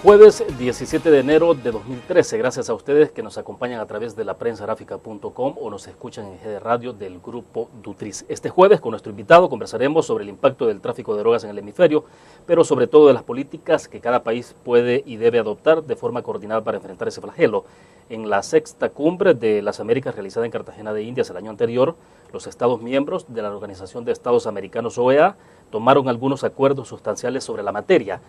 Jueves 17 de enero de 2013, gracias a ustedes que nos acompañan a través de la prensagráfica.com o nos escuchan en GD Radio del Grupo Dutriz. Este jueves con nuestro invitado conversaremos sobre el impacto del tráfico de drogas en el hemisferio, pero sobre todo de las políticas que cada país puede y debe adoptar de forma coordinada para enfrentar ese flagelo. En la sexta cumbre de las Américas realizada en Cartagena de Indias el año anterior, los Estados miembros de la Organización de Estados Americanos OEA tomaron algunos acuerdos sustanciales sobre la materia,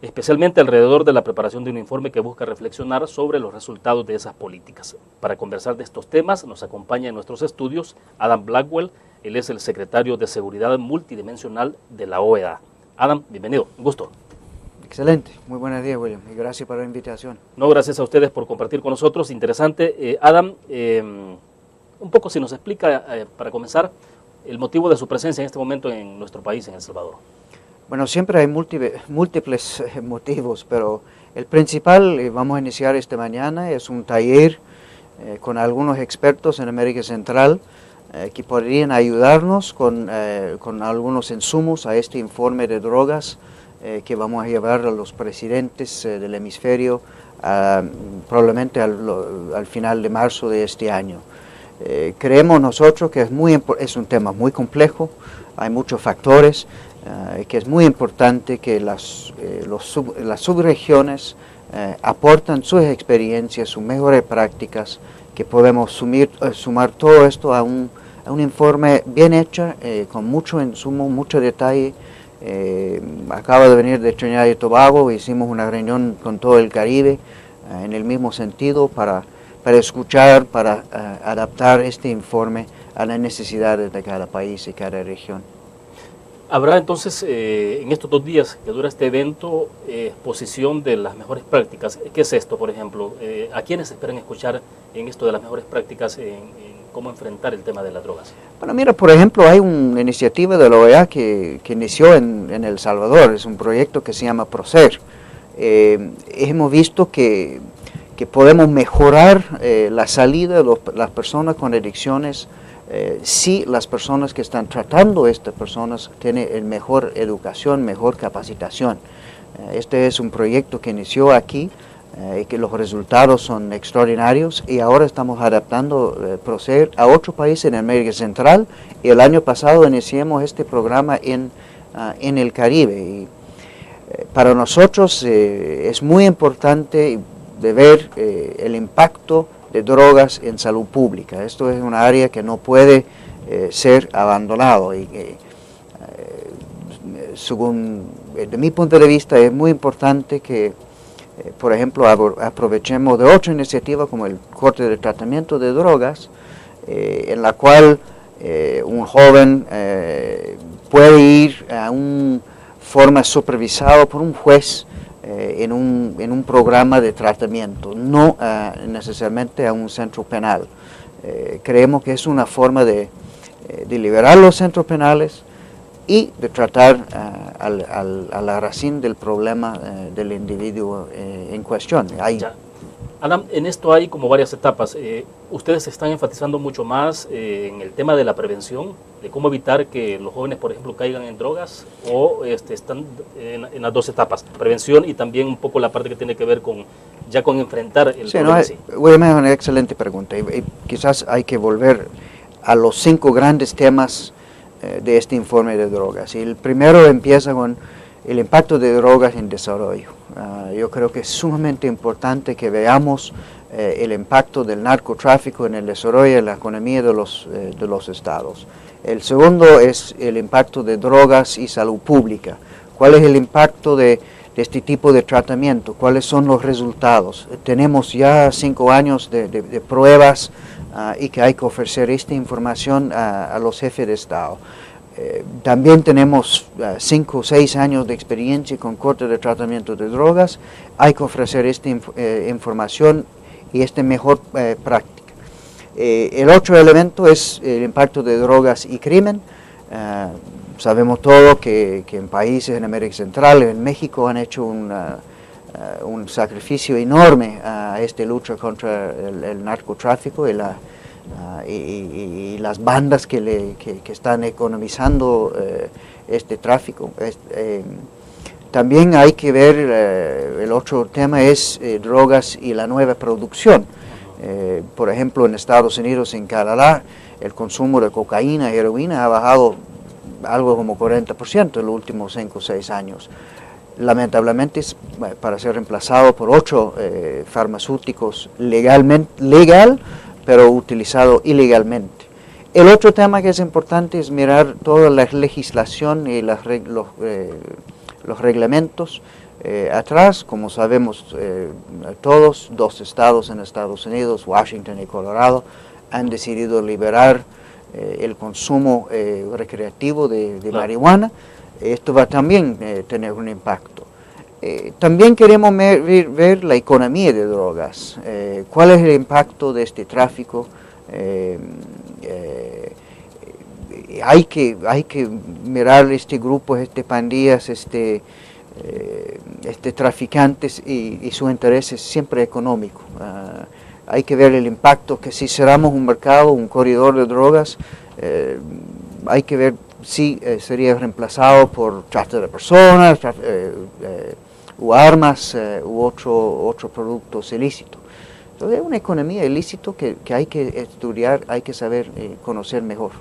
especialmente alrededor de la preparación de un informe que busca reflexionar sobre los resultados de esas políticas. Para conversar de estos temas nos acompaña en nuestros estudios Adam Blackwell. Él es el secretario de Seguridad Multidimensional de la OEA. Adam, bienvenido, un gusto. Excelente, muy buenos días, William, y gracias por la invitación. No, gracias a ustedes por compartir con nosotros, interesante. Adam, un poco si nos explica, para comenzar, el motivo de su presencia en este momento en nuestro país, en El Salvador. Bueno, siempre hay múltiples motivos, pero el principal, vamos a iniciar esta mañana, es un taller con algunos expertos en América Central que podrían ayudarnos con algunos insumos a este informe de drogas que vamos a llevar a los presidentes del hemisferio probablemente al final de marzo de este año. Creemos nosotros que es un tema muy complejo, hay muchos factores, que es muy importante que las subregiones aportan sus experiencias, sus mejores prácticas, que podemos sumar todo esto a un informe bien hecho, con mucho insumo, mucho detalle. Acaba de venir de Trinidad y Tobago, hicimos una reunión con todo el Caribe en el mismo sentido para escuchar, para adaptar este informe a las necesidades de cada país y cada región. Habrá entonces, en estos 2 días que dura este evento, exposición de las mejores prácticas. ¿Qué es esto, por ejemplo? ¿A quiénes esperan escuchar en esto de las mejores prácticas en cómo enfrentar el tema de las drogas? Bueno, mira, por ejemplo, hay una iniciativa de la OEA que inició en El Salvador. Es un proyecto que se llama PROCER. Hemos visto que podemos mejorar la salida de las personas con adicciones si las personas que están tratando a estas personas tienen mejor educación, mejor capacitación. Este es un proyecto que inició aquí y que los resultados son extraordinarios y ahora estamos adaptando PROCER a otros países en América Central y el año pasado iniciamos este programa en el Caribe. Y para nosotros es muy importante de ver el impacto de drogas en salud pública. Esto es un área que no puede ser abandonado y según de mi punto de vista es muy importante que por ejemplo aprovechemos de otra iniciativa como el corte de tratamiento de drogas en la cual un joven puede ir a una forma supervisada por un juez en un programa de tratamiento, no necesariamente a un centro penal. Creemos que es una forma de liberar los centros penales y de tratar a la raíz del problema del individuo en cuestión. Adam, en esto hay como varias etapas. Ustedes están enfatizando mucho más en el tema de la prevención, de cómo evitar que los jóvenes, por ejemplo, caigan en drogas, o están en las 2 etapas, prevención y también un poco la parte que tiene que ver con enfrentar el problema. Sí, es una excelente pregunta y quizás hay que volver a los 5 grandes temas de este informe de drogas. Y el primero empieza con el impacto de drogas en desarrollo. Yo creo que es sumamente importante que veamos el impacto del narcotráfico en el desarrollo de la economía de los estados. El segundo es el impacto de drogas y salud pública. ¿Cuál es el impacto de este tipo de tratamiento? ¿Cuáles son los resultados? Tenemos ya 5 años de pruebas y que hay que ofrecer esta información a los jefes de Estado. También tenemos 5 o 6 años de experiencia con corte de tratamiento de drogas. Hay que ofrecer esta información y esta mejor práctica. El otro elemento es el impacto de drogas y crimen. Sabemos todo que en países en América Central, en México, han hecho un sacrificio enorme a esta lucha contra el narcotráfico y las bandas que están economizando este tráfico. También hay que ver, el otro tema es drogas y la nueva producción. Por ejemplo, en Estados Unidos, en Canadá, el consumo de cocaína y heroína ha bajado algo como 40% en los últimos 5 o 6 años. Lamentablemente, para ser reemplazado por 8 farmacéuticos legal, pero utilizado ilegalmente. El otro tema que es importante es mirar toda la legislación y los reglamentos. Atrás, como sabemos todos, 2 estados en Estados Unidos, Washington y Colorado, han decidido liberar el consumo recreativo de marihuana. Esto va también a tener un impacto. También queremos ver la economía de drogas. ¿Cuál es el impacto de este tráfico? Hay que mirar este grupo, pandillas, traficantes y su interés es siempre económico. Hay que ver el impacto que si cerramos un mercado, un corredor de drogas, hay que ver si sería reemplazado por trata de personas u armas u otros productos ilícitos. Entonces es una economía ilícita que hay que estudiar, hay que saber conocer mejor.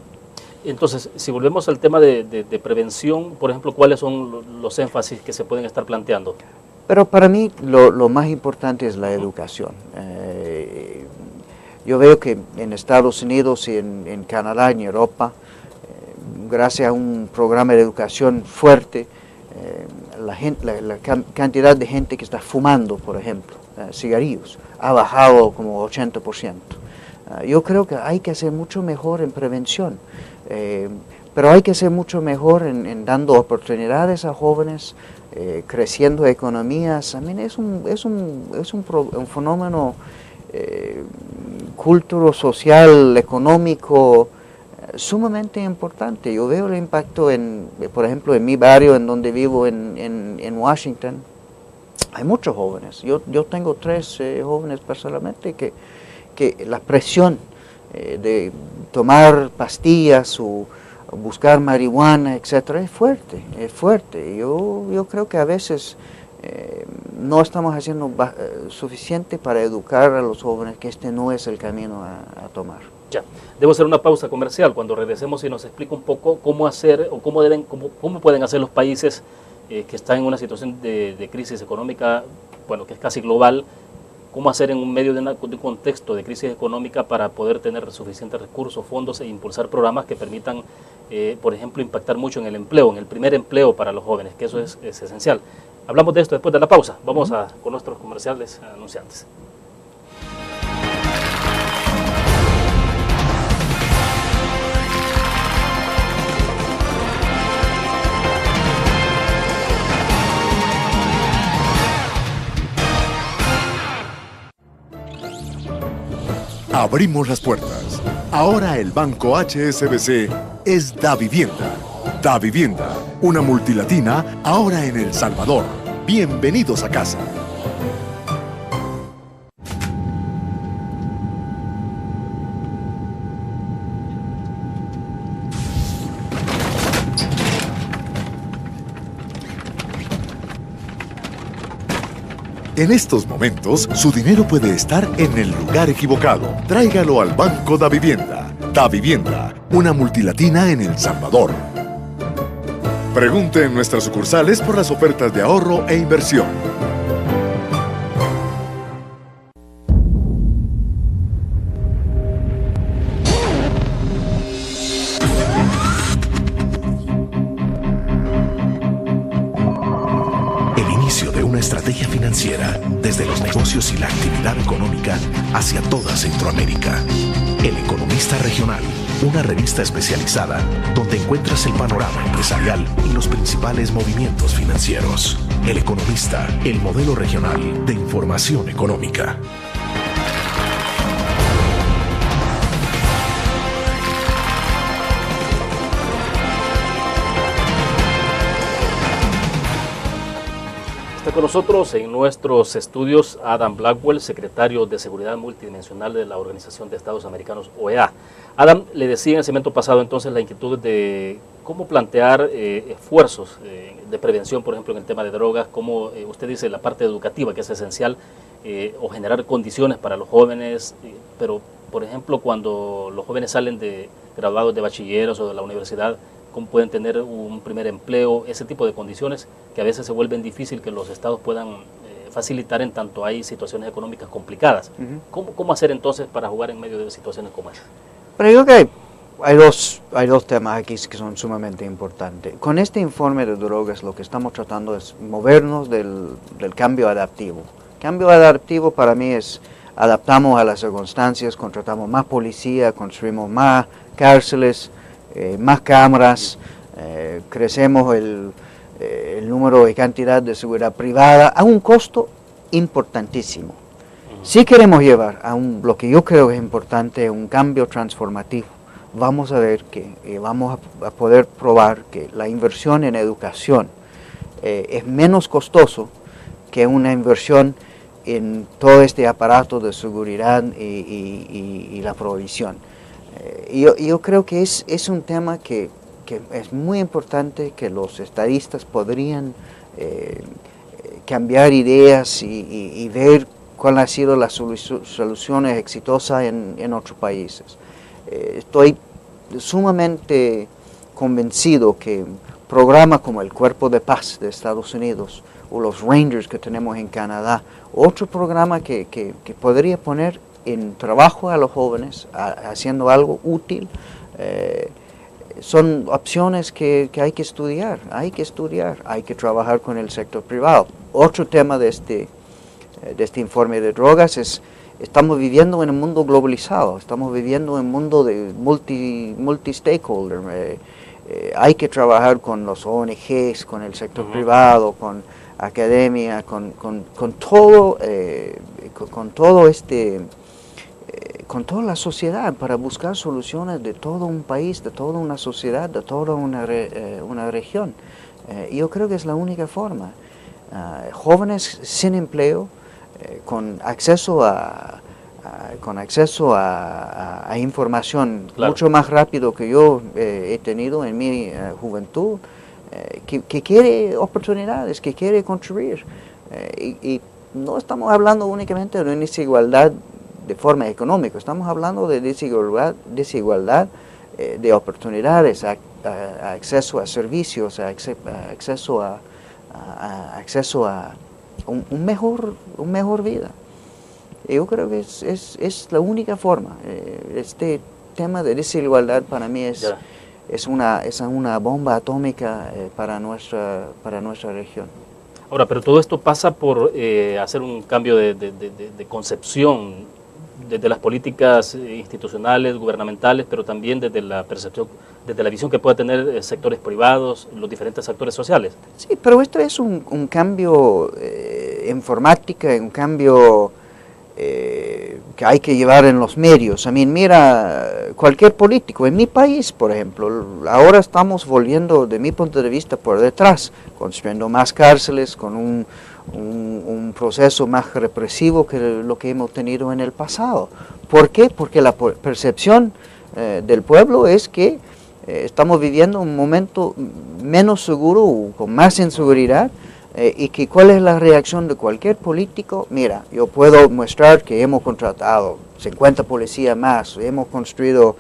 Entonces, si volvemos al tema de prevención, por ejemplo, ¿cuáles son los énfasis que se pueden estar planteando? Pero para mí lo más importante es la educación. Yo veo que en Estados Unidos y en Canadá, en Europa, gracias a un programa de educación fuerte, la cantidad de gente que está fumando, por ejemplo, cigarrillos, ha bajado como 80%. Yo creo que hay que hacer mucho mejor en prevención, pero hay que hacer mucho mejor en dando oportunidades a jóvenes, creciendo economías. Es un fenómeno cultural, social, económico, sumamente importante. Yo veo el impacto, por ejemplo, en mi barrio, en donde vivo, en Washington. Hay muchos jóvenes. Yo tengo 3 jóvenes personalmente que la presión de tomar pastillas o buscar marihuana, etcétera, es fuerte, es fuerte. Yo creo que a veces no estamos haciendo suficiente para educar a los jóvenes que este no es el camino a tomar. Ya, debo hacer una pausa comercial. Cuando regresemos y nos explica un poco cómo hacer o cómo pueden hacer los países que están en una situación de crisis económica, bueno, que es casi global, cómo hacer en un medio de un contexto de crisis económica para poder tener suficientes recursos, fondos e impulsar programas que permitan, por ejemplo, impactar mucho en el empleo, en el primer empleo para los jóvenes, que eso es esencial. Hablamos de esto después de la pausa. Vamos con nuestros comerciales anunciantes. Abrimos las puertas. Ahora el Banco HSBC es Davivienda. Davivienda, una multilatina ahora en El Salvador. Bienvenidos a casa. En estos momentos, su dinero puede estar en el lugar equivocado. Tráigalo al Banco Davivienda. Davivienda, una multilatina en El Salvador. Pregunte en nuestras sucursales por las ofertas de ahorro e inversión. Estrategia financiera desde los negocios y la actividad económica hacia toda Centroamérica. El Economista Regional, una revista especializada donde encuentras el panorama empresarial y los principales movimientos financieros. El Economista, el modelo regional de información económica. Con nosotros en nuestros estudios Adam Blackwell, secretario de Seguridad Multidimensional de la Organización de Estados Americanos, OEA. Adam, le decía en el segmento pasado entonces la inquietud de ¿Cómo plantear esfuerzos de prevención, por ejemplo, en el tema de drogas? Como usted dice, la parte educativa, que es esencial, o generar condiciones para los jóvenes, pero, por ejemplo, cuando los jóvenes salen graduados de bachilleros o de la universidad, ¿cómo pueden tener un primer empleo? Ese tipo de condiciones que a veces se vuelven difícil que los estados puedan facilitar en tanto hay situaciones económicas complicadas. ¿Cómo hacer entonces para jugar en medio de situaciones como esa? Pero yo creo que hay dos temas aquí que son sumamente importantes. Con este informe de drogas lo que estamos tratando es movernos del cambio adaptivo. Cambio adaptivo para mí es adaptamos a las circunstancias, contratamos más policía, construimos más cárceles, más cámaras, crecemos el número y cantidad de seguridad privada a un costo importantísimo. Si queremos llevar a lo que yo creo es importante, un cambio transformativo, vamos a ver que vamos a poder probar que la inversión en educación es menos costoso que una inversión en todo este aparato de seguridad y la provisión. Yo creo que es un tema que es muy importante, que los estadistas podrían cambiar ideas y ver cuáles han sido las soluciones exitosas en otros países. Estoy sumamente convencido que programas como el Cuerpo de Paz de Estados Unidos o los Rangers que tenemos en Canadá, otro programa que podría poner en trabajo a los jóvenes, haciendo algo útil, son opciones que hay que estudiar, hay que trabajar con el sector privado. Otro tema de este informe de drogas es, estamos viviendo en un mundo globalizado, estamos viviendo en un mundo de multi-stakeholder. Hay que trabajar con los ONGs, con el sector privado, con academia, con toda la sociedad para buscar soluciones de todo un país, de toda una sociedad, de toda una región. Yo creo que es la única forma. Jóvenes sin empleo, con acceso a información mucho más rápido que yo he tenido en mi juventud, que quiere oportunidades, que quiere contribuir. Y no estamos hablando únicamente de una desigualdad de forma económica, estamos hablando de desigualdad de oportunidades, acceso a servicios, acceso a un mejor vida. Yo creo que es la única forma. Este tema de desigualdad para mí es una bomba atómica para nuestra región. Ahora, pero todo esto pasa por hacer un cambio de concepción desde las políticas institucionales, gubernamentales, pero también desde la percepción, desde la visión que pueda tener sectores privados, los diferentes actores sociales. Sí, pero esto es un cambio informática, un cambio que hay que llevar en los medios. mira, cualquier político, en mi país, por ejemplo, ahora estamos volviendo, de mi punto de vista, por detrás, construyendo más cárceles, con un proceso más represivo que lo que hemos tenido en el pasado. ¿Por qué? Porque la percepción del pueblo es que estamos viviendo un momento menos seguro, con más inseguridad, y que cuál es la reacción de cualquier político. Mira, yo puedo mostrar que hemos contratado 50 policías más, hemos construido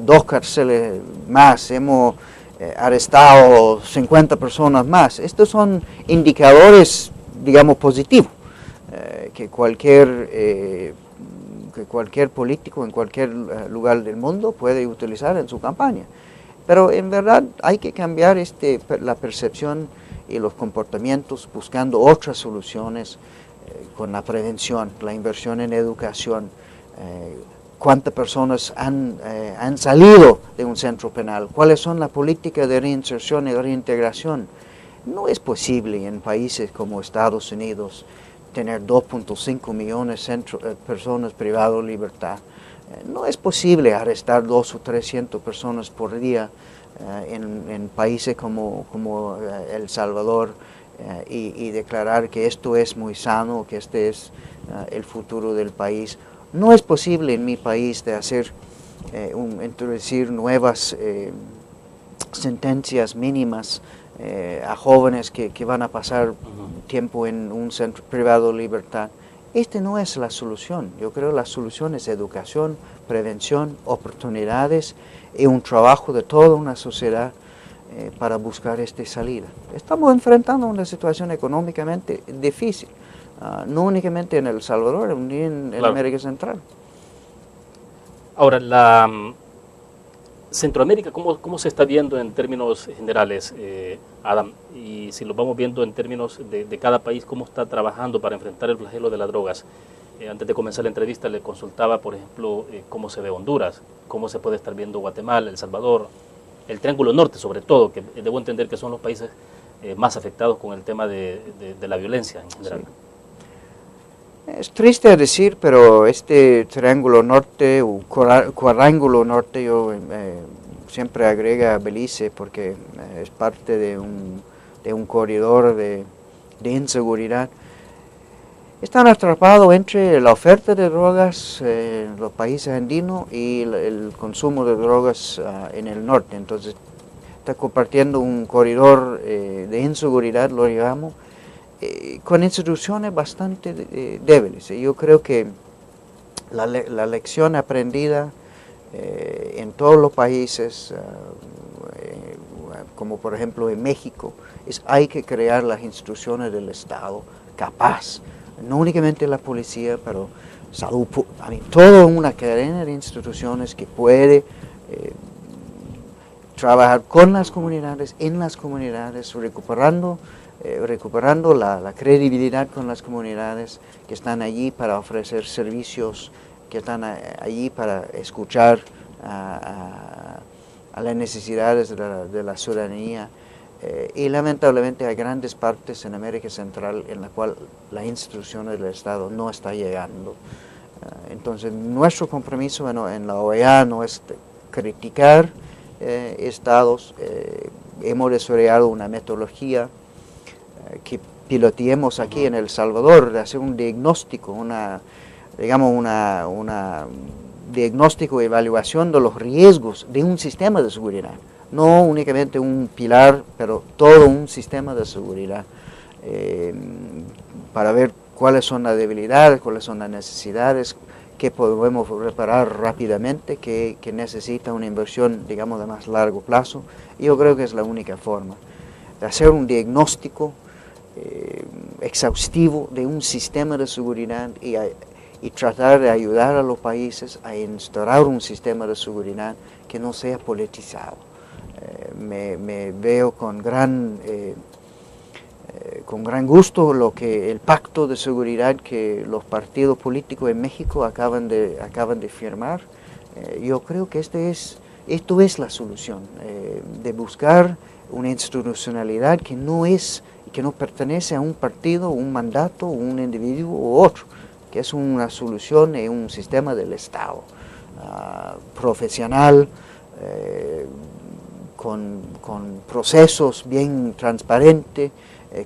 2 cárceles más, hemos arrestado 50 personas más. Estos son indicadores, digamos, positivos, que cualquier político en cualquier lugar del mundo puede utilizar en su campaña. Pero en verdad hay que cambiar la percepción y los comportamientos, buscando otras soluciones con la prevención, la inversión en educación. ¿Cuántas personas han salido de un centro penal? ¿Cuáles son las políticas de reinserción y reintegración? No es posible en países como Estados Unidos tener 2.5 millones de personas privadas de libertad. No es posible arrestar 200 o 300 personas por día en países como El Salvador y declarar que esto es muy sano, que este es el futuro del país. No es posible en mi país de introducir nuevas sentencias mínimas a jóvenes que van a pasar tiempo en un centro privado de libertad. No es la solución. Yo creo que la solución es educación, prevención, oportunidades y un trabajo de toda una sociedad para buscar esta salida. Estamos enfrentando una situación económicamente difícil, no únicamente en El Salvador, ni en América Central. Ahora, Centroamérica, ¿cómo se está viendo en términos generales, Adam? Y si lo vamos viendo en términos de cada país, ¿cómo está trabajando para enfrentar el flagelo de las drogas? Antes de comenzar la entrevista le consultaba, por ejemplo, cómo se ve Honduras, cómo se puede estar viendo Guatemala, El Salvador, el Triángulo Norte sobre todo, que debo entender que son los países más afectados con el tema de la violencia en general. Sí. Es triste decir, pero este Triángulo Norte o Cuadrángulo Norte, yo siempre agrega a Belice porque es parte de un corredor de inseguridad. Están atrapados entre la oferta de drogas en los países andinos y el consumo de drogas en el norte. Entonces está compartiendo un corredor de inseguridad, lo digamos, con instituciones bastante débiles. Yo creo que la lección aprendida en todos los países, como por ejemplo en México, es hay que crear las instituciones del Estado capaz, no únicamente la policía, pero salud, toda una cadena de instituciones que puede trabajar con las comunidades, en las comunidades, recuperando la credibilidad con las comunidades que están allí para ofrecer servicios, que están allí para escuchar a las necesidades de la ciudadanía. Y lamentablemente hay grandes partes en América Central en la cual la institución del Estado no está llegando. Entonces nuestro compromiso en la OEA no es criticar estados. Hemos desarrollado una metodología que piloteemos aquí en El Salvador, de hacer un diagnóstico, diagnóstico y evaluación de los riesgos de un sistema de seguridad. No únicamente un pilar, pero todo un sistema de seguridad, para ver cuáles son las debilidades, cuáles son las necesidades, que podemos reparar rápidamente, que necesita una inversión, digamos, de más largo plazo. Y yo creo que es la única forma de hacer un diagnóstico exhaustivo de un sistema de seguridad y tratar de ayudar a los países a instaurar un sistema de seguridad que no sea politizado. Me veo con gran gusto el pacto de seguridad que los partidos políticos en México acaban de firmar. Yo creo que esto es la solución, de buscar una institucionalidad que no pertenece a un partido, un mandato, un individuo u otro, que es una solución y un sistema del Estado profesional, con procesos bien transparentes,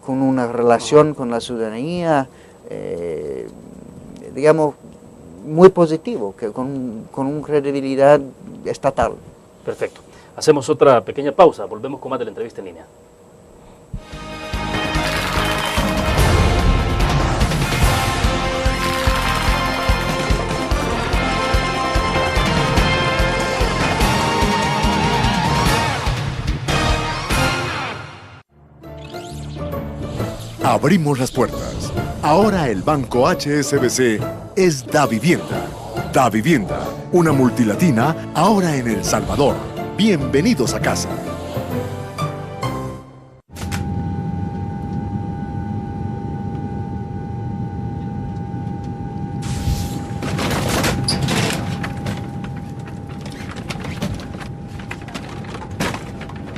con una relación con la ciudadanía, digamos, muy positivo, con una credibilidad estatal. Perfecto. Hacemos otra pequeña pausa, volvemos con más de la entrevista en línea. Abrimos las puertas. Ahora el Banco HSBC es Davivienda. Davivienda, una multilatina ahora en El Salvador. Bienvenidos a casa.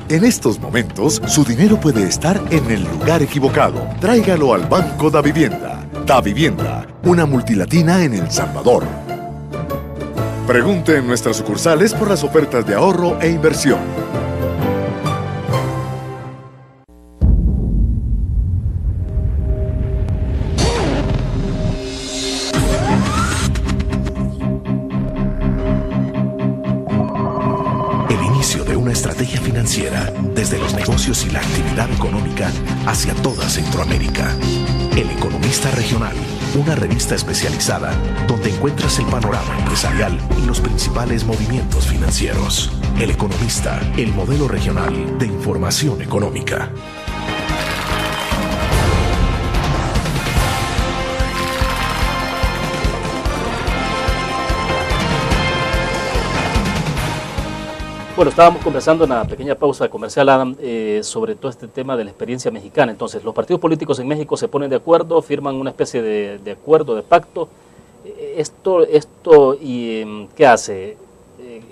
En estos momentos, su dinero puede estar en el lugar equivocado. Tráigalo al Banco Davivienda. Davivienda, una multilatina en El Salvador. Pregunte en nuestras sucursales por las ofertas de ahorro e inversión. estrategia financiera desde los negocios y la actividad económica hacia toda Centroamérica. El Economista Regional, una revista especializada donde encuentras el panorama empresarial y los principales movimientos financieros. El Economista, el modelo regional de información económica. Bueno, estábamos conversando en la pequeña pausa comercial, Adam, sobre todo este tema de la experiencia mexicana. Entonces, los partidos políticos en México se ponen de acuerdo, firman una especie de acuerdo, de pacto. ¿Qué hace?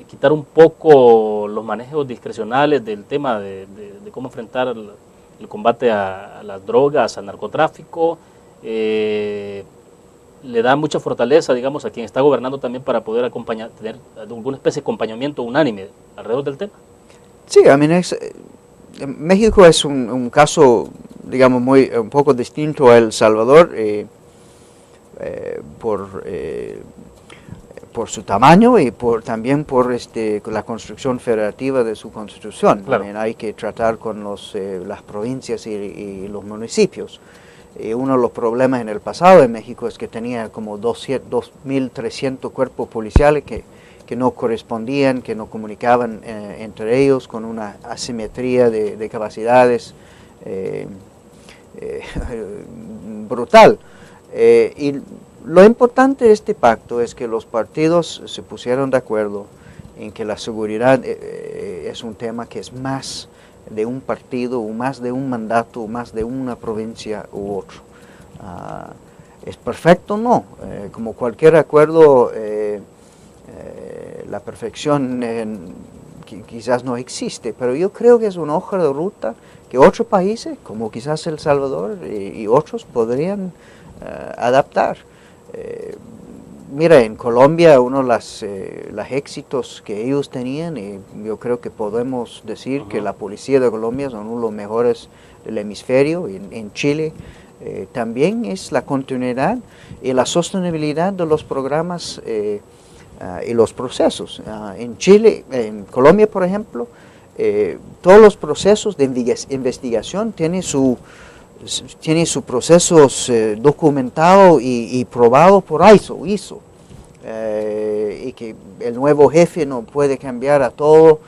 Quitar un poco los manejos discrecionales del tema de cómo enfrentar el combate a las drogas, al narcotráfico. Le da mucha fortaleza, digamos, a quien está gobernando también para poder tener alguna especie de acompañamiento unánime alrededor del tema. Sí, México es un caso, digamos, un poco distinto a El Salvador por su tamaño y también por la construcción federativa de su constitución. Claro. También hay que tratar con las provincias y los municipios. Uno de los problemas en el pasado de México es que tenía como 2.300 cuerpos policiales que no correspondían, que no comunicaban entre ellos, con una asimetría de capacidades brutal. Y lo importante de este pacto es que los partidos se pusieron de acuerdo en que la seguridad es un tema que es más de un partido, o más de un mandato, o más de una provincia u otro. ¿Es perfecto? No. Como cualquier acuerdo, la perfección quizás no existe, pero yo creo que es una hoja de ruta que otros países, como quizás El Salvador y otros, podrían adaptar. Mira, en Colombia uno de los éxitos que ellos tenían, y yo creo que podemos decir que la policía de Colombia son uno de los mejores del hemisferio. En Chile también es la continuidad y la sostenibilidad de los programas y los procesos. En Chile, en Colombia, por ejemplo, todos los procesos de investigación tienen sus procesos documentados y probados por ISO. Y que el nuevo jefe no puede cambiar a todo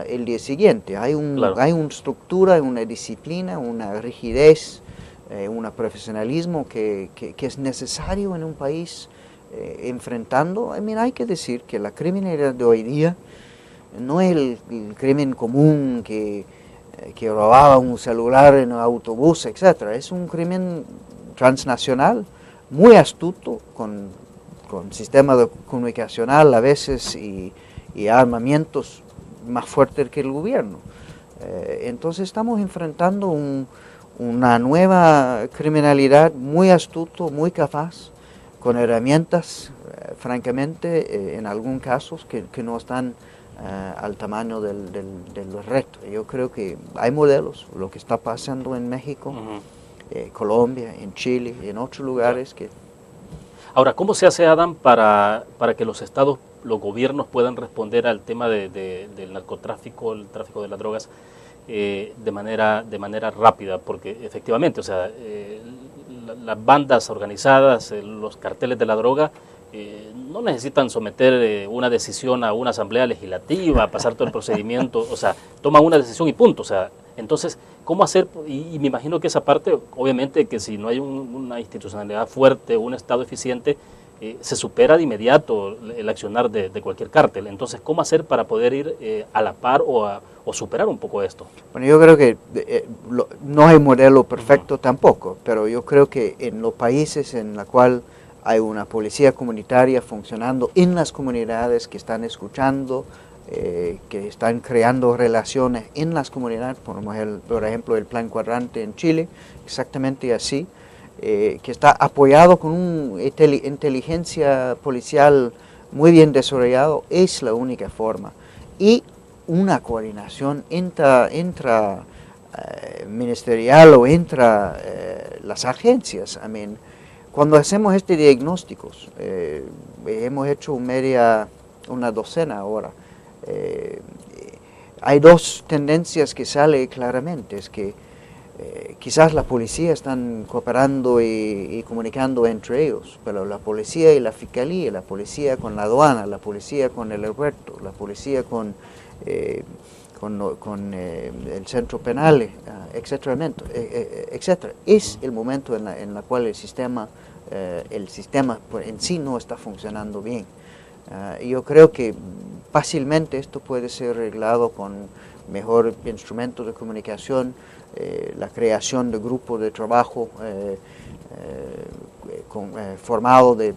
el día siguiente. Hay una estructura, una disciplina, una rigidez, un profesionalismo que es necesario en un país enfrentando. Hay que decir que la criminalidad de hoy día no es el crimen común que robaba un celular en un autobús, etc. Es un crimen transnacional, muy astuto, con sistema comunicacional a veces y armamentos más fuertes que el gobierno. Entonces estamos enfrentando una nueva criminalidad muy astuto, muy capaz, con herramientas, francamente, en algunos casos que no están al tamaño del reto. Yo creo que hay modelos, lo que está pasando en México, Colombia, en Chile y en otros lugares que... Ahora, ¿cómo se hace, Adam, para que los estados, los gobiernos puedan responder al tema del narcotráfico, el tráfico de las drogas, de manera rápida? Porque efectivamente, o sea, las bandas organizadas, los carteles de la droga, no necesitan someter una decisión a una asamblea legislativa, pasar todo el procedimiento, o sea, toman una decisión y punto. O sea, entonces, ¿cómo hacer? Y me imagino que esa parte, obviamente, que si no hay una institucionalidad fuerte, un Estado eficiente, se supera de inmediato el accionar de cualquier cártel. Entonces, ¿cómo hacer para poder ir a la par o superar un poco esto? Bueno, yo creo que no hay modelo perfecto tampoco, pero yo creo que en los países en los cuales hay una policía comunitaria funcionando en las comunidades, que están escuchando, que están creando relaciones en las comunidades, por ejemplo el Plan Cuadrante en Chile, exactamente así, que está apoyado con una inteligencia policial muy bien desarrollado, es la única forma. Y una coordinación ministerial o entre las agencias. Cuando hacemos este diagnóstico, hemos hecho una docena ahora, hay dos tendencias que salen claramente, es que quizás la policía están cooperando y comunicando entre ellos, pero la policía y la fiscalía, la policía con la aduana, la policía con el aeropuerto, la policía con el centro penal, etcétera, etcétera. Es el momento en la cual el sistema en sí no está funcionando bien. Yo creo que fácilmente esto puede ser arreglado con mejor instrumentos de comunicación, la creación de grupos de trabajo formado de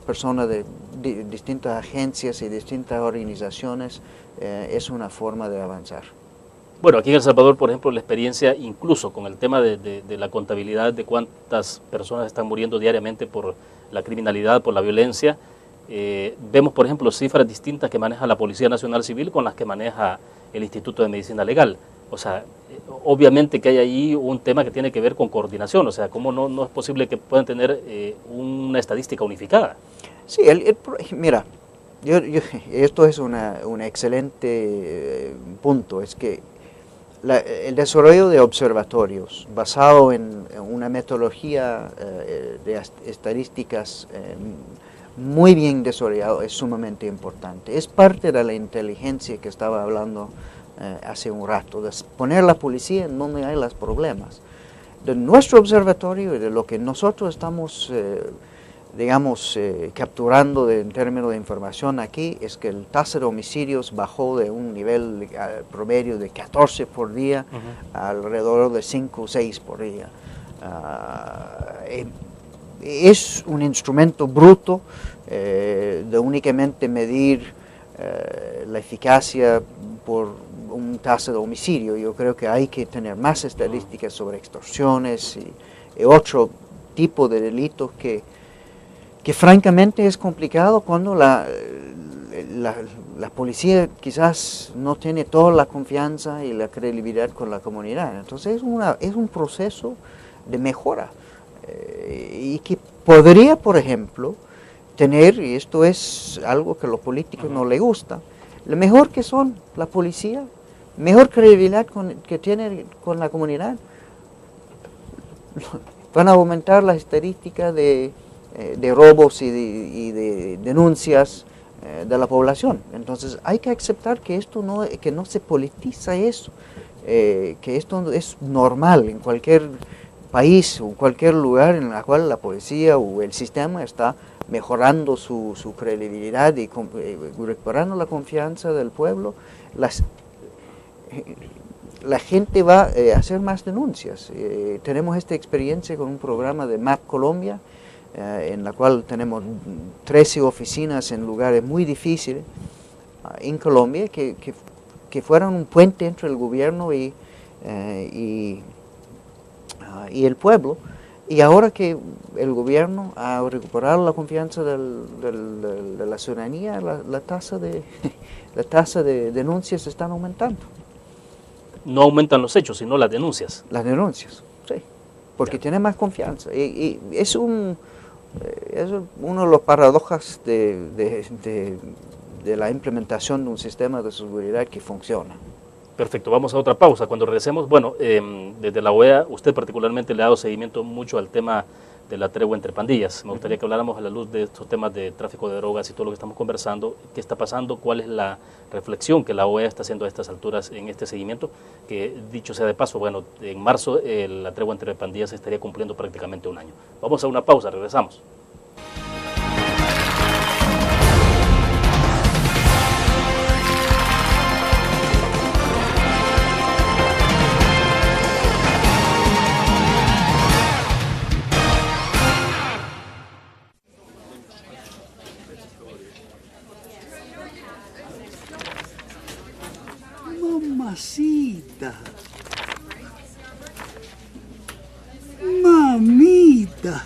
personas de distintas agencias y distintas organizaciones, es una forma de avanzar. Bueno, aquí en El Salvador, por ejemplo, la experiencia incluso con el tema de la contabilidad de cuántas personas están muriendo diariamente por la criminalidad, por la violencia, vemos, por ejemplo, cifras distintas que maneja la Policía Nacional Civil con las que maneja el Instituto de Medicina Legal. O sea, obviamente que hay ahí un tema que tiene que ver con coordinación, o sea, cómo no es posible que puedan tener una estadística unificada. Sí, mira, esto es un excelente punto, es que el desarrollo de observatorios basado en una metodología de estadísticas muy bien desarrollado es sumamente importante. Es parte de la inteligencia que estaba hablando hace un rato, de poner la policía en donde hay los problemas. De nuestro observatorio y de lo que nosotros estamos, capturando en términos de información aquí, es que el tasa de homicidios bajó de un nivel promedio de 14 por día a alrededor de 5 o 6 por día. Es un instrumento bruto de únicamente medir la eficacia por un tasa de homicidio. Yo creo que hay que tener más estadísticas sobre extorsiones y otro tipo de delitos que francamente es complicado cuando la policía quizás no tiene toda la confianza y la credibilidad con la comunidad. Entonces es un proceso de mejora y que podría, por ejemplo, tener, y esto es algo que a los políticos no les gusta, lo mejor que son la policía, mejor credibilidad que tiene con la comunidad, van a aumentar las estadísticas de robos y de denuncias de la población. Entonces hay que aceptar que que no se politiza eso, que esto es normal en cualquier país o cualquier lugar en el cual la policía o el sistema está mejorando su credibilidad y recuperando la confianza del pueblo. La gente va a hacer más denuncias. Tenemos esta experiencia con un programa de MAP Colombia, en la cual tenemos 13 oficinas en lugares muy difíciles en Colombia, que fueron un puente entre el gobierno y el pueblo. Y ahora que el gobierno ha recuperado la confianza de la ciudadanía, la tasa de denuncias están aumentando. No aumentan los hechos, sino las denuncias. Las denuncias, sí, porque tiene más confianza. Y es uno de los paradojas de la implementación de un sistema de seguridad que funciona. Perfecto, vamos a otra pausa. Cuando regresemos, bueno, desde la OEA, usted particularmente le ha dado seguimiento mucho al tema de la tregua entre pandillas. Me gustaría que habláramos a la luz de estos temas de tráfico de drogas y todo lo que estamos conversando. ¿Qué está pasando? ¿Cuál es la reflexión que la OEA está haciendo a estas alturas en este seguimiento? Que dicho sea de paso, bueno, en marzo la tregua entre pandillas estaría cumpliendo prácticamente un año. Vamos a una pausa, regresamos. Mamacita. Mamita.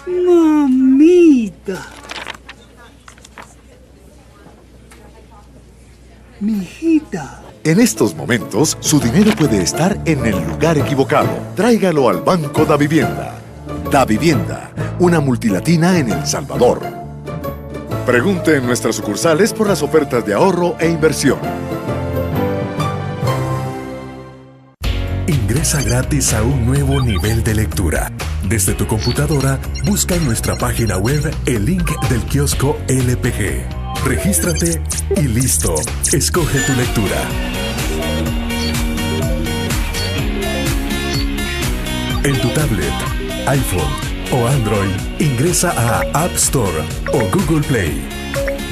Mamita. Mijita. En estos momentos, su dinero puede estar en el lugar equivocado. Tráigalo al Banco Da Vivienda. Da Vivienda, una multilatina en El Salvador. Pregunte en nuestras sucursales por las ofertas de ahorro e inversión. Ingresa gratis a un nuevo nivel de lectura. Desde tu computadora, busca en nuestra página web el link del kiosco LPG. Regístrate y listo. Escoge tu lectura. En tu tablet, iPhone o Android, ingresa a App Store o Google Play.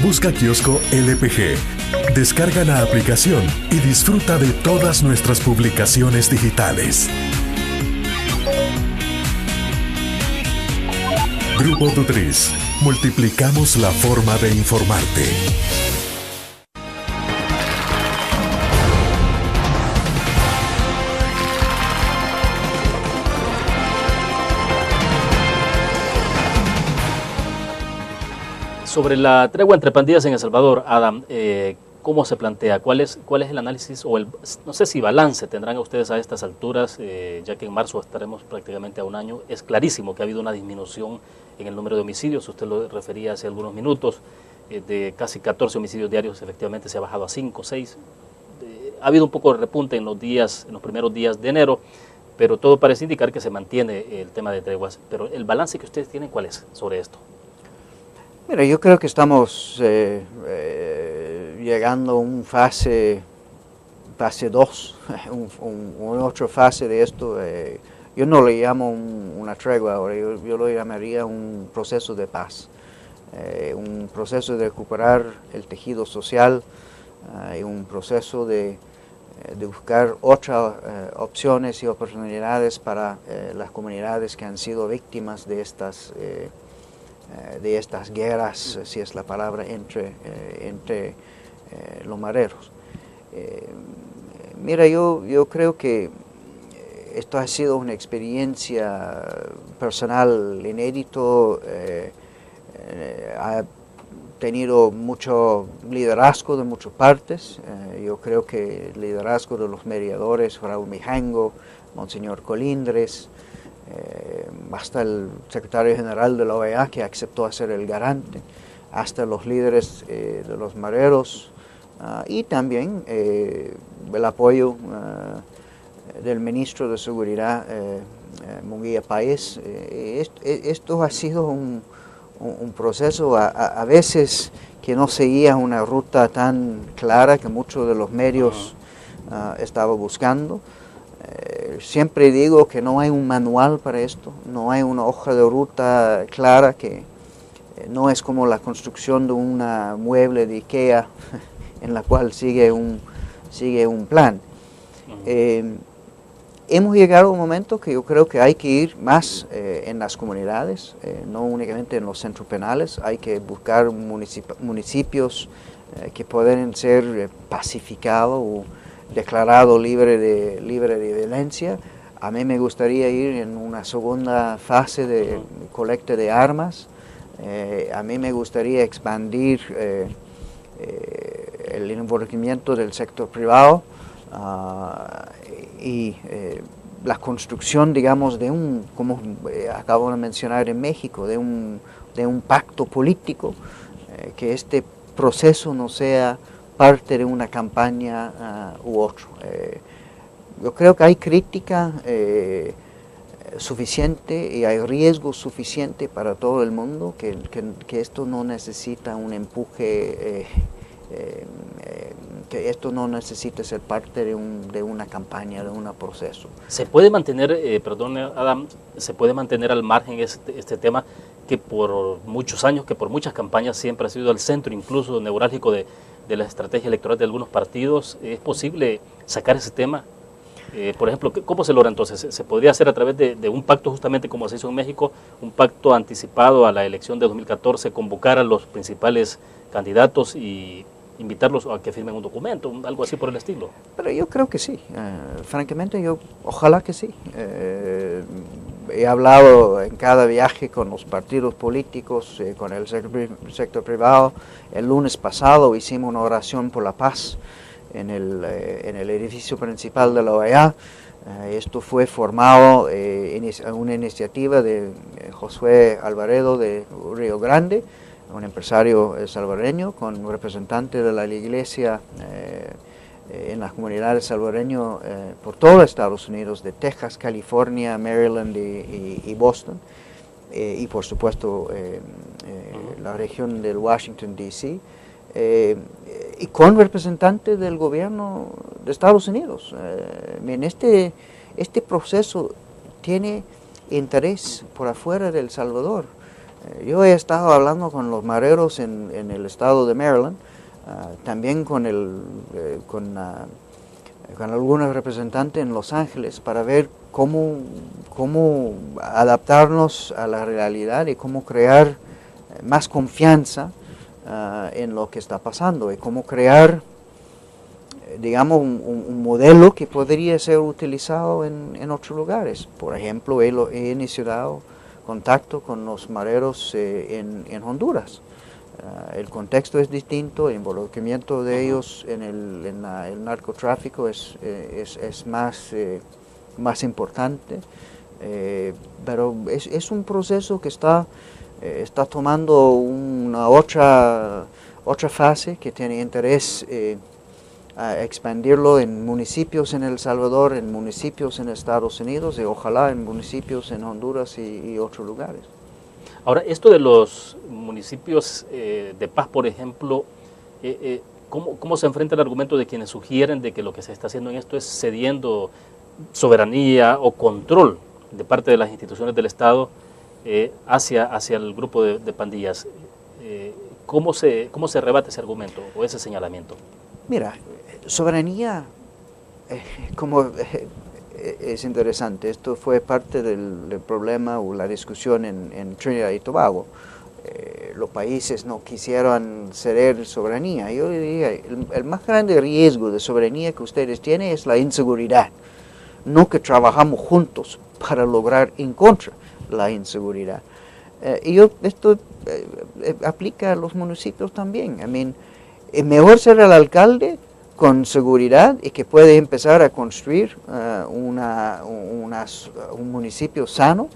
Busca kiosco LPG. Descarga la aplicación y disfruta de todas nuestras publicaciones digitales. Grupo Dutriz. Multiplicamos la forma de informarte. Sobre la tregua entre pandillas en El Salvador, Adam, ¿cómo se plantea? ¿Cuál es el análisis o no sé si balance tendrán ustedes a estas alturas, ya que en marzo estaremos prácticamente a un año? Es clarísimo que ha habido una disminución en el número de homicidios, usted lo refería hace algunos minutos, de casi 14 homicidios diarios, efectivamente se ha bajado a 5, 6. Ha habido un poco de repunte en los primeros días de enero, pero todo parece indicar que se mantiene el tema de treguas. Pero el balance que ustedes tienen, ¿cuál es sobre esto? Mira, yo creo que estamos llegando a un fase 2, una otra fase de esto. Yo no le llamo una tregua ahora, yo lo llamaría un proceso de paz, un proceso de recuperar el tejido social, un proceso de buscar otras opciones y oportunidades para las comunidades que han sido víctimas de estas guerras, si es la palabra, entre los mareros. Mira, yo creo que esto ha sido una experiencia personal inédito, ha tenido mucho liderazgo de muchas partes. Yo creo que el liderazgo de los mediadores, Raúl Mijango, Monseñor Colindres, hasta el secretario general de la OEA, que aceptó ser el garante, hasta los líderes de los mareros, y también el apoyo del ministro de Seguridad, Munguía Páez. Esto ha sido un proceso a veces que no seguía una ruta tan clara que muchos de los medios estaban buscando. Siempre digo que no hay un manual para esto, no hay una hoja de ruta clara, que no es como la construcción de una mueble de IKEA en la cual sigue un plan. Hemos llegado a un momento que yo creo que hay que ir más en las comunidades, no únicamente en los centros penales. Hay que buscar municipios que pueden ser pacificados o declarados libre de violencia. A mí me gustaría ir en una segunda fase de colecta de armas. A mí me gustaría expandir el involucramiento del sector privado y la construcción, digamos, de como acabo de mencionar en México, de un pacto político, que este proceso no sea parte de una campaña u otro. Yo creo que hay crítica suficiente y hay riesgo suficiente para todo el mundo, que esto no necesita un empuje, que esto no necesita ser parte de una campaña, de un proceso. ¿Se puede mantener, perdón Adam, se puede mantener al margen este tema que por muchos años, que por muchas campañas siempre ha sido el centro incluso neurálgico de la estrategia electoral de algunos partidos? ¿Es posible sacar ese tema? Por ejemplo, ¿cómo se logra entonces? ¿Se podría hacer a través de un pacto, justamente como se hizo en México, un pacto anticipado a la elección de 2014, convocar a los principales candidatos y invitarlos a que firmen un documento, algo así por el estilo? Pero yo creo que sí, francamente ojalá que sí. He hablado en cada viaje con los partidos políticos, con el sector privado. El lunes pasado hicimos una oración por la paz en el edificio principal de la OEA. Esto fue formado una iniciativa de Josué Alvaredo de Río Grande, un empresario salvadoreño con un representante de la iglesia en las comunidades salvadoreñas por todo Estados Unidos, de Texas, California, Maryland y Boston, y por supuesto la región del Washington, D.C., y con representantes del gobierno de Estados Unidos. Este proceso tiene interés por afuera de El Salvador. Yo he estado hablando con los mareros en el estado de Maryland, también con algunos representantes en Los Ángeles, para ver cómo adaptarnos a la realidad y cómo crear más confianza en lo que está pasando y cómo crear, digamos, un modelo que podría ser utilizado en otros lugares. Por ejemplo, he iniciado contacto con los mareros en Honduras. El contexto es distinto, el involucramiento de ellos en el narcotráfico es más importante, pero es un proceso que está tomando una otra fase que tiene interés a expandirlo en municipios en El Salvador, en municipios en Estados Unidos y ojalá en municipios en Honduras y otros lugares. Ahora, esto de los municipios de paz, por ejemplo, ¿cómo se enfrenta el argumento de quienes sugieren de que lo que se está haciendo en esto es cediendo soberanía o control de parte de las instituciones del Estado hacia el grupo de pandillas? ¿Cómo se rebate ese argumento o ese señalamiento? Mira, soberanía, es interesante. Esto fue parte del problema o la discusión en Trinidad y Tobago. Los países no quisieron ceder soberanía. Yo diría, el más grande riesgo de soberanía que ustedes tienen es la inseguridad, no que trabajamos juntos para lograr en contra la inseguridad. Esto aplica a los municipios también. Es mejor ser el alcalde con seguridad y que puede empezar a construir un municipio sano,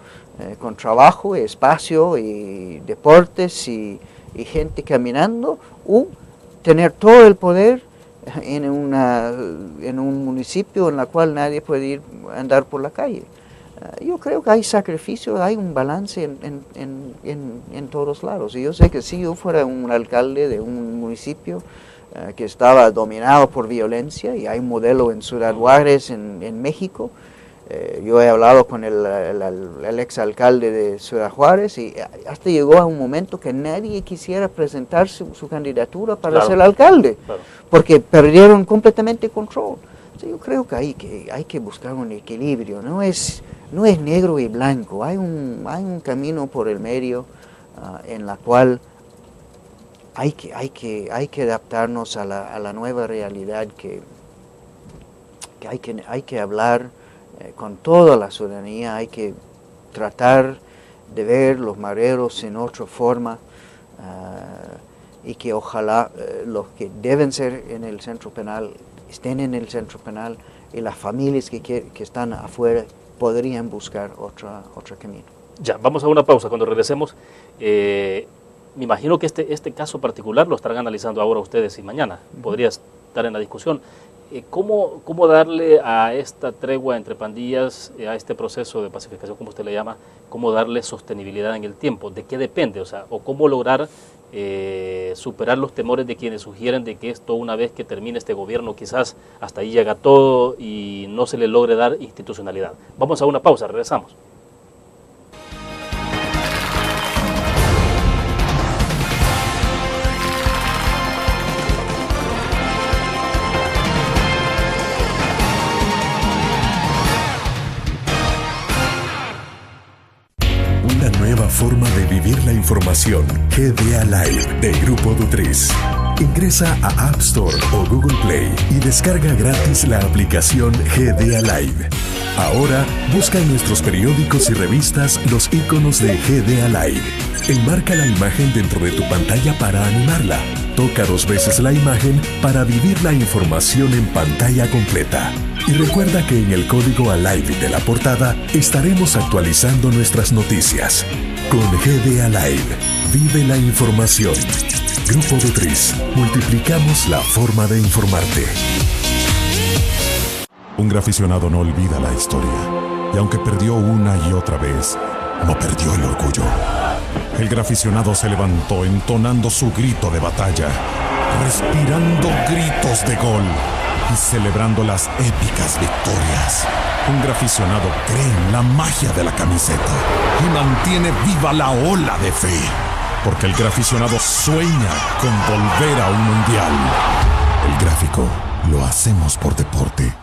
con trabajo, espacio y deportes y gente caminando, o tener todo el poder en un municipio en el cual nadie puede andar por la calle. Yo creo que hay sacrificio, hay un balance en todos lados. Y yo sé que si yo fuera un alcalde de un municipio que estaba dominado por violencia, y hay un modelo en Ciudad Juárez, en México. Yo he hablado con el exalcalde de Ciudad Juárez y hasta llegó a un momento que nadie quisiera presentar su candidatura para ser alcalde, porque perdieron completamente control. Yo creo que hay que buscar un equilibrio, no es negro y blanco, hay un camino por el medio en la cual hay que adaptarnos a la nueva realidad, que hay que hablar con toda la ciudadanía, hay que tratar de ver los mareros en otra forma, y que ojalá los que deben ser en el centro penal estén en el centro penal, y las familias que están afuera podrían buscar otro camino. Ya, vamos a una pausa. Cuando regresemos, me imagino que este caso particular lo estarán analizando ahora ustedes y mañana podría estar en la discusión. ¿Cómo darle a esta tregua entre pandillas, a este proceso de pacificación, como usted le llama, cómo darle sostenibilidad en el tiempo? ¿De qué depende? O cómo lograr superar los temores de quienes sugieren de que esto, una vez que termine este gobierno, quizás hasta ahí llega todo y no se le logre dar institucionalidad. Vamos a una pausa, regresamos. Forma de vivir la información. GDA Live del Grupo Dutriz. Ingresa a App Store o Google Play y descarga gratis la aplicación GDA Live. Ahora busca en nuestros periódicos y revistas los iconos de GDA Live. Enmarca la imagen dentro de tu pantalla para animarla. Toca 2 veces la imagen para vivir la información en pantalla completa. Y recuerda que en el código ALIVE de la portada estaremos actualizando nuestras noticias. Con GDA Live, Vive la información. Grupo Dutris. Multiplicamos la forma de informarte. Un graficionado no olvida la historia. Y aunque perdió una y otra vez, no perdió el orgullo. El graficionado se levantó entonando su grito de batalla, respirando gritos de gol y celebrando las épicas victorias. Un graficionado cree en la magia de la camiseta y mantiene viva la ola de fe, porque el graficionado sueña con volver a un mundial. El gráfico lo hacemos por deporte.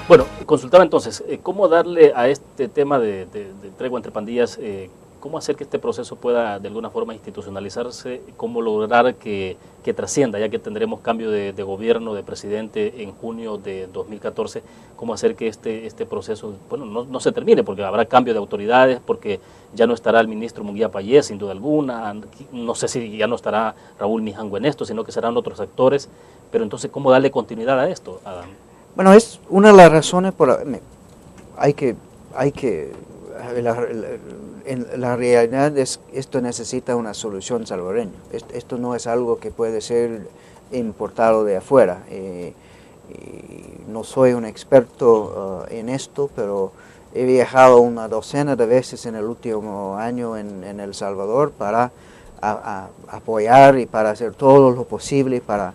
Bueno, consultaba entonces, ¿cómo darle a este tema de tregua entre pandillas, cómo hacer que este proceso pueda de alguna forma institucionalizarse, cómo lograr que trascienda, ya que tendremos cambio de gobierno, de presidente en junio de 2014, cómo hacer que este proceso, bueno, no se termine, porque habrá cambio de autoridades, porque ya no estará el ministro Munguía Payés, sin duda alguna, no sé si ya no estará Raúl Mijango en esto, sino que serán otros actores, pero entonces, ¿cómo darle continuidad a esto, Adán? Bueno, es una de las razones por en la realidad esto necesita una solución salvadoreña. Esto no es algo que puede ser importado de afuera. Y no soy un experto en esto, pero he viajado una docena de veces en el último año en El Salvador para apoyar y para hacer todo lo posible para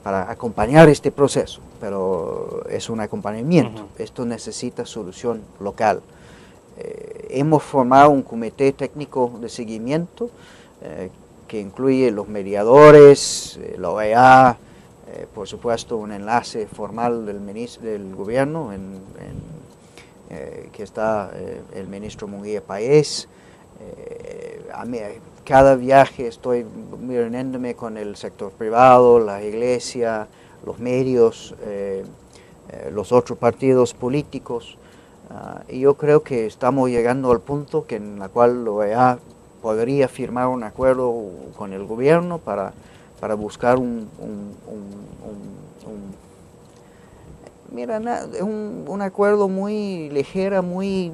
acompañar este proceso, pero es un acompañamiento. Esto necesita solución local. Hemos formado un comité técnico de seguimiento que incluye los mediadores, la OEA, por supuesto un enlace formal del gobierno, que está el ministro Munguía Payés. Cada viaje estoy reuniéndome con el sector privado, la iglesia, los medios, los otros partidos políticos. Y yo creo que estamos llegando al punto en el cual la OEA podría firmar un acuerdo con el gobierno para buscar un acuerdo muy ligero, muy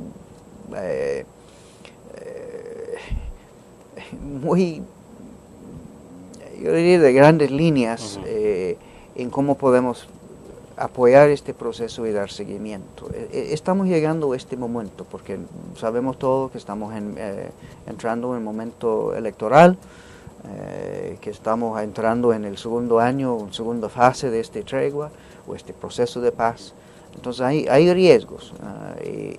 yo diría de grandes líneas en cómo podemos apoyar este proceso y dar seguimiento. Estamos llegando a este momento porque sabemos todos que estamos entrando en el momento electoral, que estamos entrando en el segundo año, segunda fase de esta tregua o este proceso de paz. Entonces hay riesgos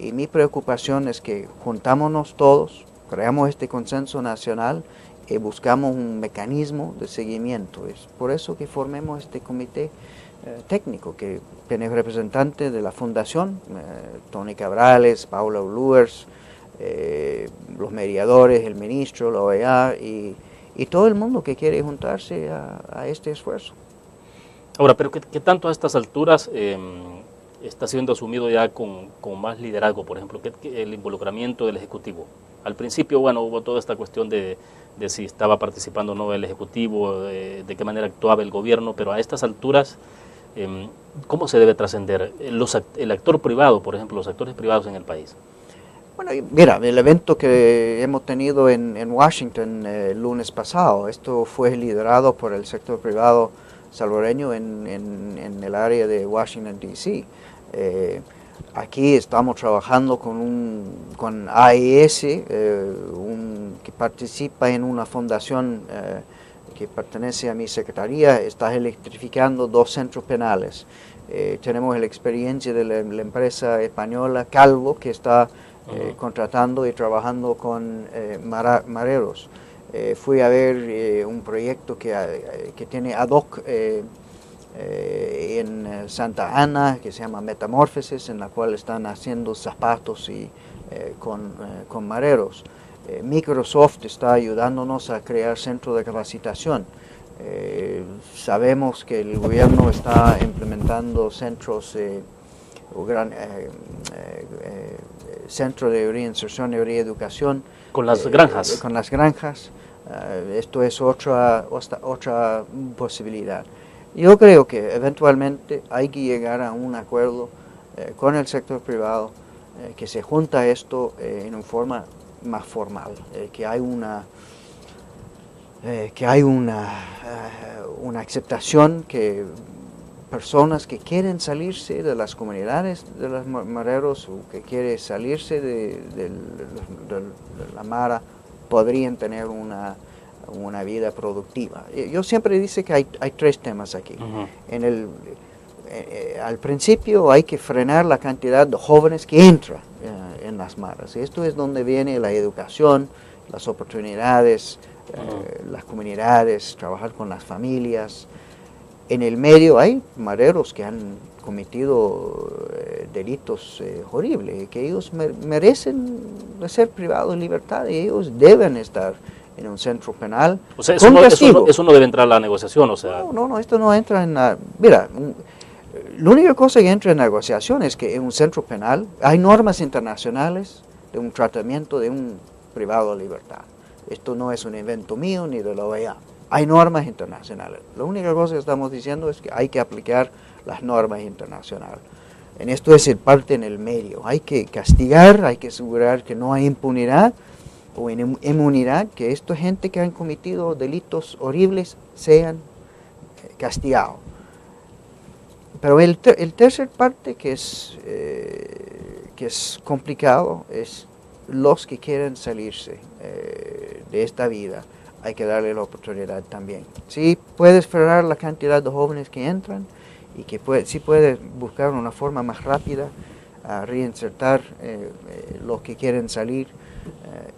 y mi preocupación es que juntámonos todos, creamos este consenso nacional y buscamos un mecanismo de seguimiento. Es por eso que formemos este comité técnico que tiene representantes de la fundación, Tony Cabrales, Paula Luers, los mediadores, el ministro, la OEA y todo el mundo que quiere juntarse a este esfuerzo. Ahora, pero ¿qué tanto a estas alturas está siendo asumido ya con más liderazgo, por ejemplo, que el involucramiento del Ejecutivo? Al principio, bueno, hubo toda esta cuestión de si estaba participando o no el Ejecutivo, de qué manera actuaba el gobierno, pero a estas alturas, ¿cómo se debe trascender el actor privado, por ejemplo, los actores privados en el país? Bueno, mira, el evento que hemos tenido en Washington el lunes pasado, esto fue liderado por el sector privado salvadoreño en el área de Washington, D.C. Aquí estamos trabajando con AES, que participa en una fundación que pertenece a mi secretaría, está electrificando 2 centros penales. Tenemos la experiencia de la empresa española Calvo, que está contratando y trabajando con mareros. Fui a ver un proyecto que tiene ad hoc en Santa Ana, que se llama Metamorfosis, en la cual están haciendo zapatos con mareros. Microsoft está ayudándonos a crear centros de capacitación. Sabemos que el gobierno está implementando centros, centro de reinserción y reeducación. Con las granjas. Con las granjas. Esto es otra posibilidad. Yo creo que eventualmente hay que llegar a un acuerdo con el sector privado, que se junta esto en una forma más formal, que hay una aceptación que personas que quieren salirse de las comunidades de los mareros o que quieren salirse de la mara podrían tener una vida productiva. Yo siempre digo que hay tres temas aquí. Al principio hay que frenar la cantidad de jóvenes que entran en las maras. Esto es donde viene la educación, las oportunidades, las comunidades, trabajar con las familias. En el medio hay mareros que han cometido delitos horribles, que ellos merecen ser privados de libertad y ellos deben estar en un centro penal. O sea, eso no debe entrar a la negociación, o sea. No, esto no entra en la... Mira, la única cosa que entra en negociación es que en un centro penal hay normas internacionales de un tratamiento de un privado de libertad. Esto no es un invento mío ni de la OEA. Hay normas internacionales. La única cosa que estamos diciendo es que hay que aplicar las normas internacionales. En esto es el parte en el medio. Hay que castigar, hay que asegurar que no hay impunidad o inmunidad, que esta gente que han cometido delitos horribles sean castigados. Pero el tercer parte que es complicado es los que quieren salirse de esta vida. Hay que darle la oportunidad también. Sí puedes frenar la cantidad de jóvenes que entran y que sí puedes buscar una forma más rápida a reinsertar los que quieren salir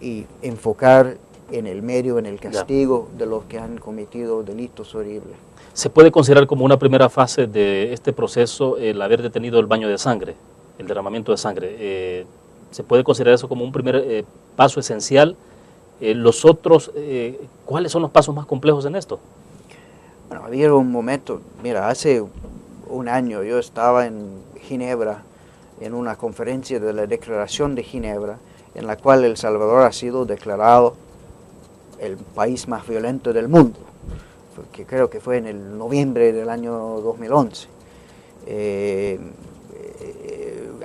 y enfocar en el medio, en el castigo de los que han cometido delitos horribles. ¿Se puede considerar como una primera fase de este proceso el haber detenido el baño de sangre, el derramamiento de sangre? ¿Se puede considerar eso como un primer paso esencial? Los otros, ¿cuáles son los pasos más complejos en esto? Bueno, había un momento, mira, hace un año yo estaba en Ginebra, en una conferencia de la Declaración de Ginebra, en la cual El Salvador ha sido declarado el país más violento del mundo, que creo que fue en el noviembre del año 2011.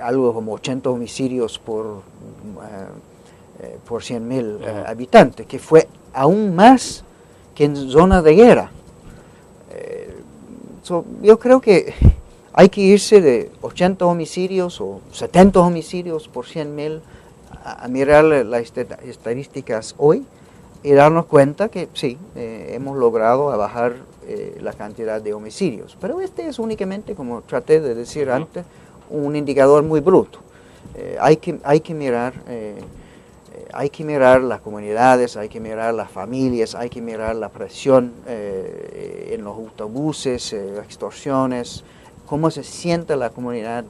Algo como 80 homicidios por 100.000 habitantes, que fue aún más que en zona de guerra. Yo creo que hay que irse de 80 homicidios o 70 homicidios por 100.000 a mirar las estadísticas hoy y darnos cuenta que sí, hemos logrado bajar la cantidad de homicidios. Pero este es únicamente, como traté de decir antes, un indicador muy bruto. Hay que mirar las comunidades, hay que mirar las familias, hay que mirar la presión en los autobuses, extorsiones, cómo se siente la comunidad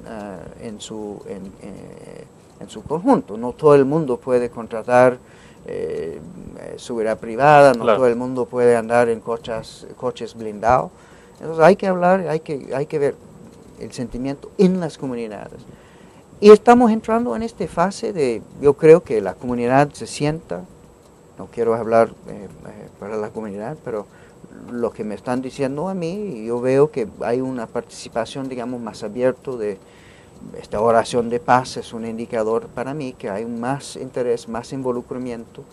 en su conjunto. No todo el mundo puede contratar seguridad privada, no todo el mundo puede andar en coches blindados. Entonces hay que hablar, hay que ver el sentimiento en las comunidades. Y estamos entrando en esta fase de, yo creo que la comunidad se sienta, no quiero hablar para la comunidad, pero lo que me están diciendo a mí, yo veo que hay una participación, digamos, más abierta de esta oración de paz, es un indicador para mí que hay más interés, más involucramiento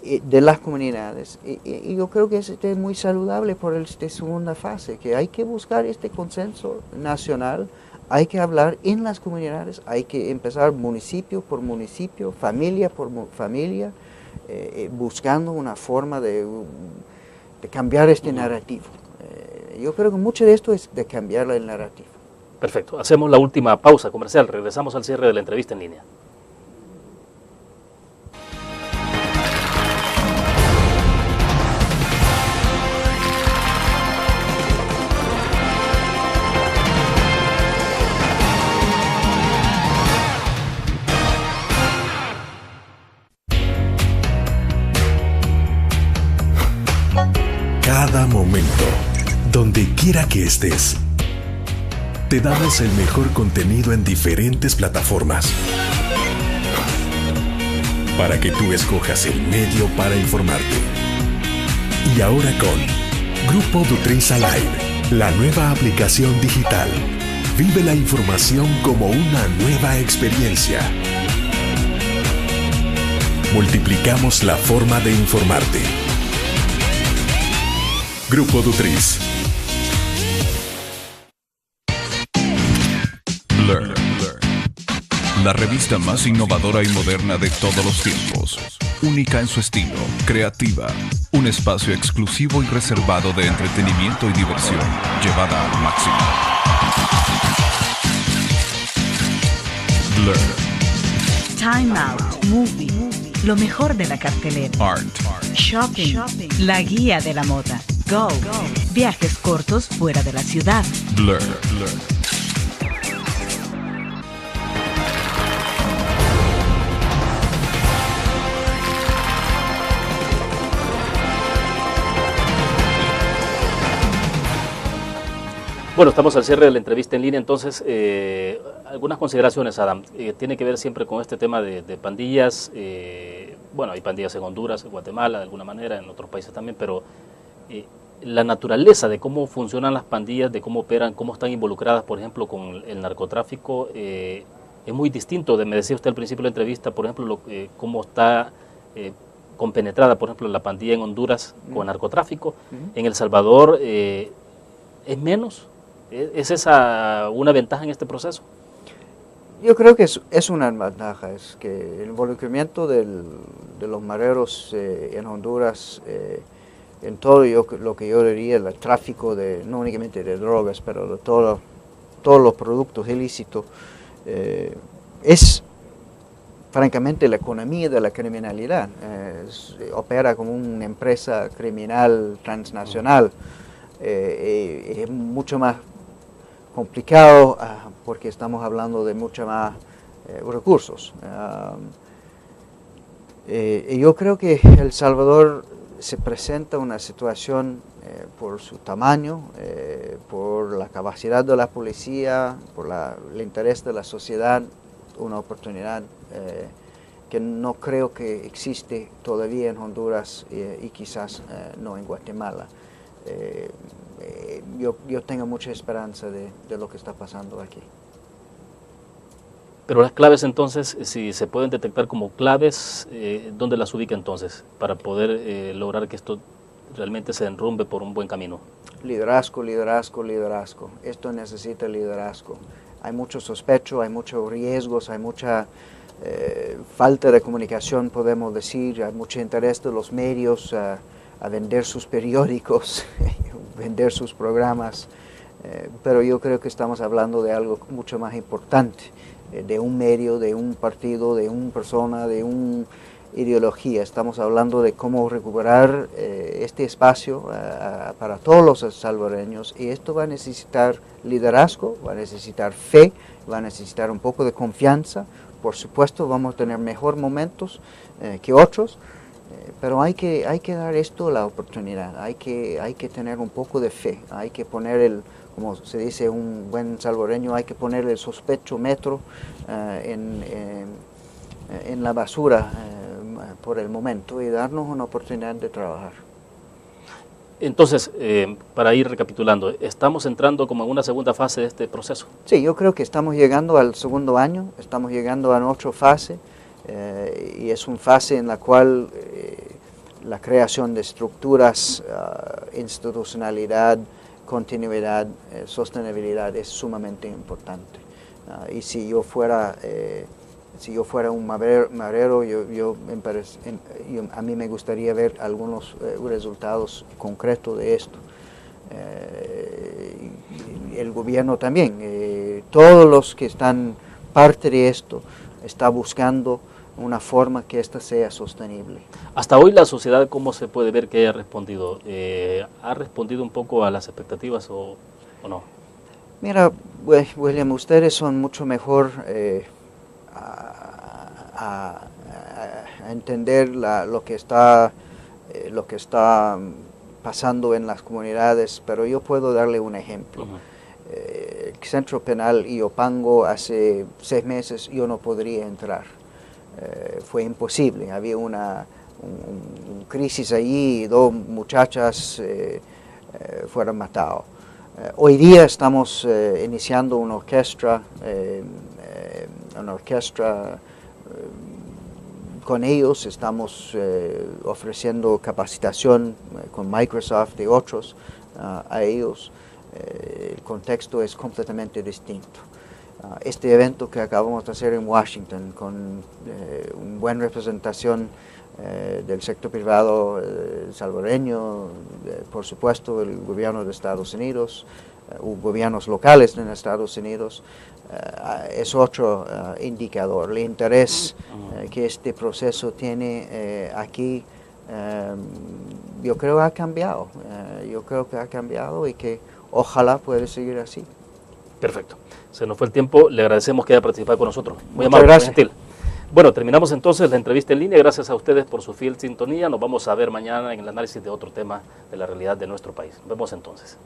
de las comunidades. Y yo creo que es muy saludable por esta segunda fase, que hay que buscar este consenso nacional. Hay que hablar en las comunidades, hay que empezar municipio por municipio, familia por familia, buscando una forma de cambiar este narrativo. Yo creo que mucho de esto es de cambiar el narrativo. Perfecto. Hacemos la última pausa comercial. Regresamos al cierre de la entrevista en línea. Cada momento, donde quiera que estés, te damos el mejor contenido en diferentes plataformas para que tú escojas el medio para informarte. Y ahora con Grupo Dutris Alive, la nueva aplicación digital. Vive la información como una nueva experiencia. Multiplicamos la forma de informarte. Grupo Dutris. Blur. La revista más innovadora y moderna de todos los tiempos. Única en su estilo, creativa. Un espacio exclusivo y reservado de entretenimiento y diversión, llevada al máximo. Blur. Time Out, Movie, lo mejor de la cartelera. Art. Shopping, la guía de la moda. Go, viajes cortos fuera de la ciudad. Blur. Bueno, estamos al cierre de la entrevista en línea, entonces, algunas consideraciones, Adam. Tiene que ver siempre con este tema de pandillas. Bueno, hay pandillas en Honduras, en Guatemala, de alguna manera, en otros países también, pero la naturaleza de cómo funcionan las pandillas, de cómo operan, cómo están involucradas, por ejemplo, con el narcotráfico, es muy distinto. Me decía usted al principio de la entrevista, por ejemplo, cómo está compenetrada, por ejemplo, la pandilla en Honduras con narcotráfico. En El Salvador, ¿es menos? ¿Es esa una ventaja en este proceso? Yo creo que es una ventaja, es que el involucramiento de los mareros en Honduras, en todo lo que yo diría, el tráfico no únicamente de drogas, pero de todos los productos ilícitos, es francamente la economía de la criminalidad. Opera como una empresa criminal transnacional. Es mucho más complicado porque estamos hablando de mucho más recursos. Yo creo que El Salvador se presenta una situación por su tamaño, por la capacidad de la policía, por el interés de la sociedad, una oportunidad que no creo que existe todavía en Honduras y quizás no en Guatemala. Yo tengo mucha esperanza de lo que está pasando aquí. Pero las claves entonces, si se pueden detectar como claves, ¿dónde las ubica entonces para poder lograr que esto realmente se enrumbe por un buen camino? Liderazgo. Esto necesita liderazgo. Hay mucho sospecho, hay muchos riesgos, hay mucha falta de comunicación, podemos decir, hay mucho interés de los medios a vender sus periódicos, vender sus programas, pero yo creo que estamos hablando de algo mucho más importante, de un medio, de un partido, de una persona, de una ideología. Estamos hablando de cómo recuperar este espacio para todos los salvadoreños, y esto va a necesitar liderazgo, va a necesitar fe, va a necesitar un poco de confianza. Por supuesto vamos a tener mejores momentos que otros, pero hay que dar esto la oportunidad, hay que tener un poco de fe, hay que poner como se dice un buen salvadoreño, hay que poner el sospechómetro en la basura por el momento y darnos una oportunidad de trabajar. Entonces, para ir recapitulando, ¿estamos entrando como en una segunda fase de este proceso? Sí, yo creo que estamos llegando al segundo año, estamos llegando a otra fase, y es una fase en la cual la creación de estructuras, institucionalidad, continuidad, sostenibilidad es sumamente importante. Y si yo fuera un marero, a mí me gustaría ver algunos resultados concretos de esto. El gobierno también, todos los que están parte de esto, está buscando una forma que esta sea sostenible. Hasta hoy la sociedad, ¿cómo se puede ver que haya respondido? ¿Ha respondido un poco a las expectativas o no? Mira, William, ustedes son mucho mejor a entender lo que está pasando en las comunidades, pero yo puedo darle un ejemplo. El centro penal Iopango hace 6 meses yo no podría entrar. Fue imposible, había un crisis allí y 2 muchachas fueron matadas. Hoy día estamos iniciando una orquesta con ellos, estamos ofreciendo capacitación con Microsoft y otros a ellos. El contexto es completamente distinto. Este evento que acabamos de hacer en Washington con una buena representación del sector privado salvadoreño, por supuesto el gobierno de Estados Unidos, gobiernos locales en Estados Unidos, es otro indicador. El interés que este proceso tiene aquí, yo creo que ha cambiado. Yo creo que ha cambiado y que ojalá pueda seguir así. Perfecto. Se nos fue el tiempo. Le agradecemos que haya participado con nosotros. Muy Muchas amable, gracias. muy gentil. Bueno, terminamos entonces la entrevista en línea. Gracias a ustedes por su fiel sintonía. Nos vamos a ver mañana en el análisis de otro tema de la realidad de nuestro país. Nos vemos entonces.